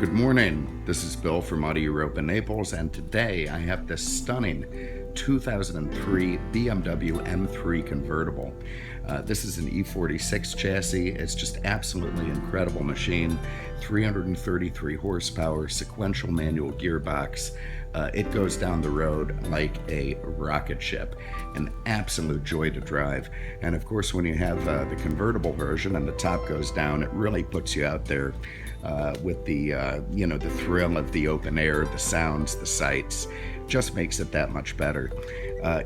good morning. This is Bill from Auto Europa Naples, and today I have this stunning 2003 BMW M3 Convertible. This is an E46 chassis. It's just absolutely incredible machine. 333 horsepower, sequential manual gearbox. It goes down the road like a rocket ship. An absolute joy to drive. And of course, when you have the convertible version and the top goes down, it really puts you out there with the the thrill of the open air, the sounds, the sights. Just makes it that much better.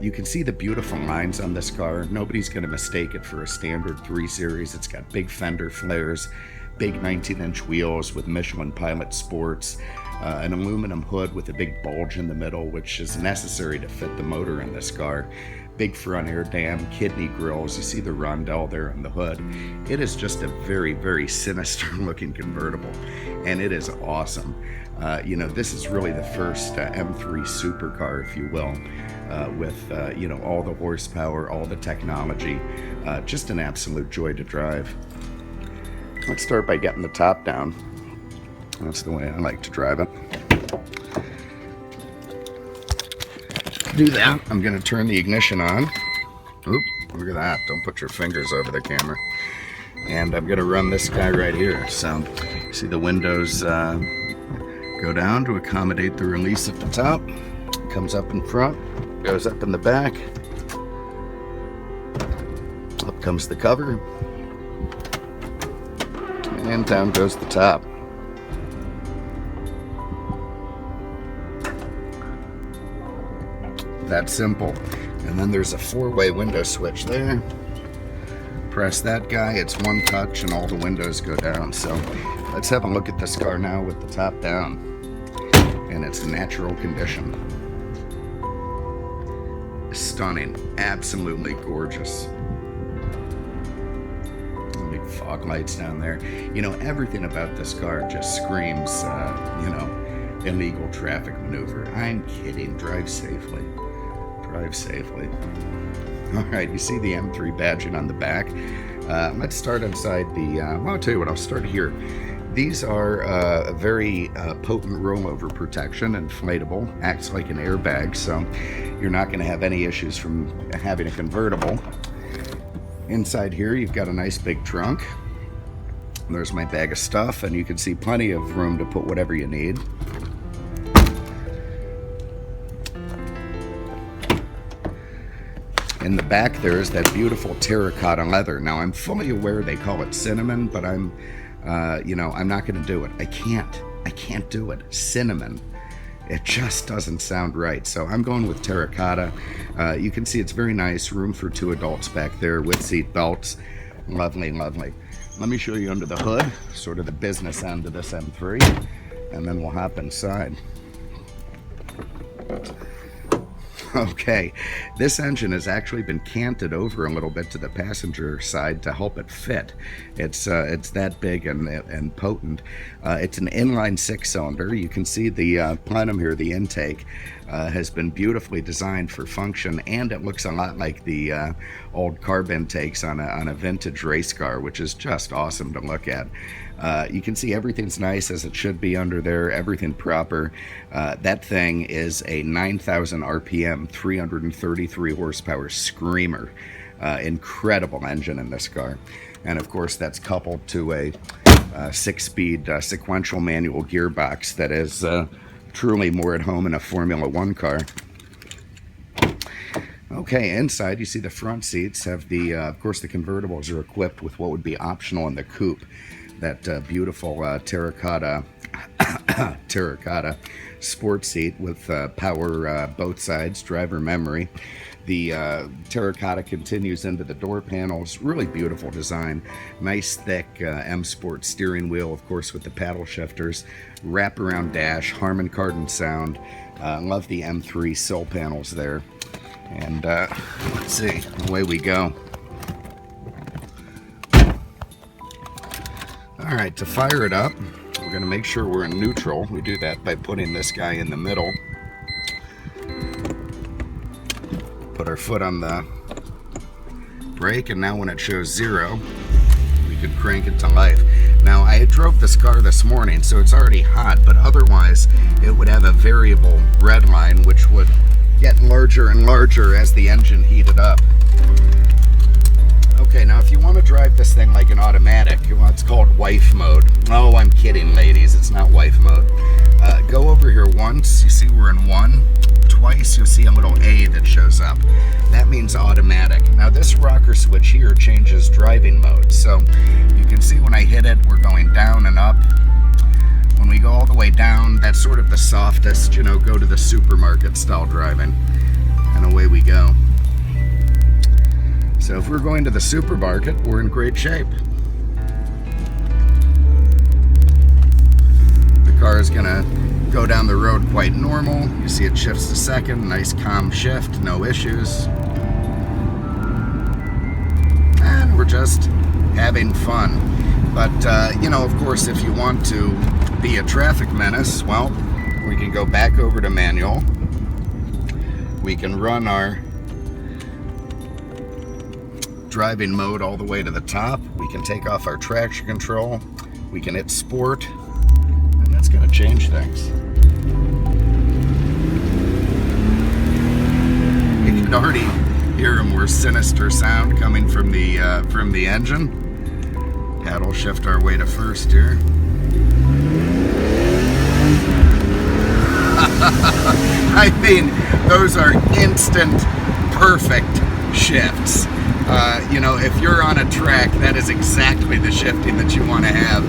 You can see the beautiful lines on this car. Nobody's going to mistake it for a standard 3 Series. It's got big fender flares, big 19-inch wheels with Michelin Pilot Sports, an aluminum hood with a big bulge in the middle, which is necessary to fit the motor in this car. Big front air dam, kidney grills. You see the rondelle there on the hood. It is just a very, very sinister looking convertible, and it is awesome. This is really the first M3 supercar, if you will, with all the horsepower, all the technology. Just an absolute joy to drive. Let's start by getting the top down. That's the way I like to drive it. To do that, I'm going to turn the ignition on. Oop, look at that. Don't put your fingers over the camera. And I'm going to run this guy right here. So, see the windows go down to accommodate the release at the top. Comes up in front, goes up in the back. Up comes the cover. And down goes the top. That simple. And then there's a 4-way window switch there. Press that guy, it's one touch and all the windows go down. So let's have a look at this car now with the top down in its natural condition. Stunning, absolutely gorgeous. Big fog lights down there. Everything about this car just screams, illegal traffic maneuver. I'm kidding. Drive safely. Drive safely. All right, you see the M3 badging on the back. Let's start inside the, I'll tell you what, I'll start here. These are a very potent rollover protection, inflatable, acts like an airbag, so you're not going to have any issues from having a convertible. Inside here, you've got a nice big trunk. There's my bag of stuff, and you can see plenty of room to put whatever you need. In the back, there's that beautiful terracotta leather. Now, I'm fully aware they call it cinnamon, but I'm not going to do it. I can't do it. Cinnamon. It just doesn't sound right. So I'm going with terracotta. You can see it's very nice. Room for 2 adults back there with seat belts. Lovely, lovely. Let me show you under the hood, sort of the business end of this M3, and then we'll hop inside. Okay, this engine has actually been canted over a little bit to the passenger side to help it fit. It's that big and potent. It's an inline 6-cylinder. You can see the plenum here, the intake, has been beautifully designed for function, and it looks a lot like the old carb intakes on a vintage race car, which is just awesome to look at. You can see everything's nice as it should be under there, everything proper. That thing is a 9,000 RPM, 333 horsepower screamer. Incredible engine in this car. And of course, that's coupled to a 6-speed sequential manual gearbox that is truly more at home in a Formula 1 car. Okay, inside you see the front seats have the, of course, the convertibles are equipped with what would be optional in the coupe. That beautiful terracotta sport seat with power both sides, driver memory. The terracotta continues into the door panels. Really beautiful design. Nice thick M Sport steering wheel, of course, with the paddle shifters. Wraparound dash, Harman Kardon sound. Love the M3 sill panels there. And let's see, away we go. All right, to fire it up, we're going to make sure we're in neutral. We do that by putting this guy in the middle. Put our foot on the brake, and now when it shows 0, we can crank it to life. Now, I drove this car this morning, so it's already hot, but otherwise it would have a variable red line, which would get larger and larger as the engine heated up. Okay, now if you want to drive this thing like an automatic, well, it's called wife mode. Oh, I'm kidding, ladies, it's not wife mode. Go over here once, you see we're in 1. Twice, you'll see a little A that shows up. That means automatic. Now this rocker switch here changes driving mode. So you can see when I hit it, we're going down and up. When we go all the way down, that's sort of the softest, you know, go to the supermarket style driving. And away we go. So if we're going to the supermarket, we're in great shape. The car is gonna go down the road quite normal. You see it shifts to second, nice calm shift, no issues. And we're just having fun. But, you know, of course, if you want to be a traffic menace, well, we can go back over to manual. We can run our driving mode all the way to the top. We can take off our traction control. We can hit sport. That's going to change things. You can already hear a more sinister sound coming from the engine. Paddle shift our way to first here. I mean, those are instant, perfect shifts. You know, if you're on a track, that is exactly the shifting that you want to have.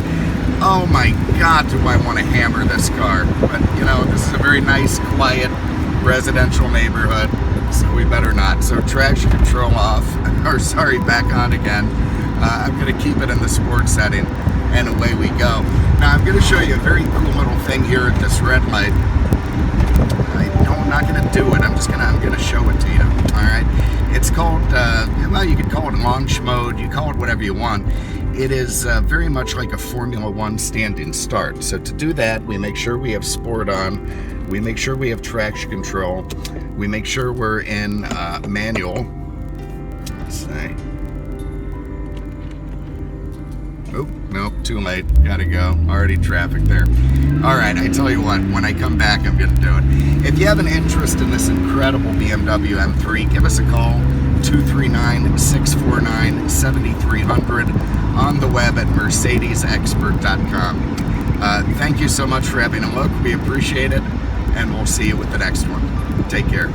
Oh my God, do I want to hammer this car. But, you know, this is a very nice, quiet, residential neighborhood, so we better not. So traction control off, or sorry, back on again. I'm going to keep it in the sport setting, and away we go. Now, I'm going to show you a very cool little thing here at this red light. I'm not going to do it. I'm going to show it to you. All right. It's called, well, you could call it launch mode. You call it whatever you want. It is very much like a Formula One standing start. So to do that, we make sure we have sport on. We make sure we have traction control. We make sure we're in manual. Let's see. Oh, nope, too late. Gotta go. Already traffic there. All right, I tell you what, when I come back, I'm gonna do it. If you have an interest in this incredible BMW M3, give us a call, 239-649-7300, on the web at mercedesexpert.com. Thank you so much for having a look. We appreciate it, and we'll see you with the next one. Take care.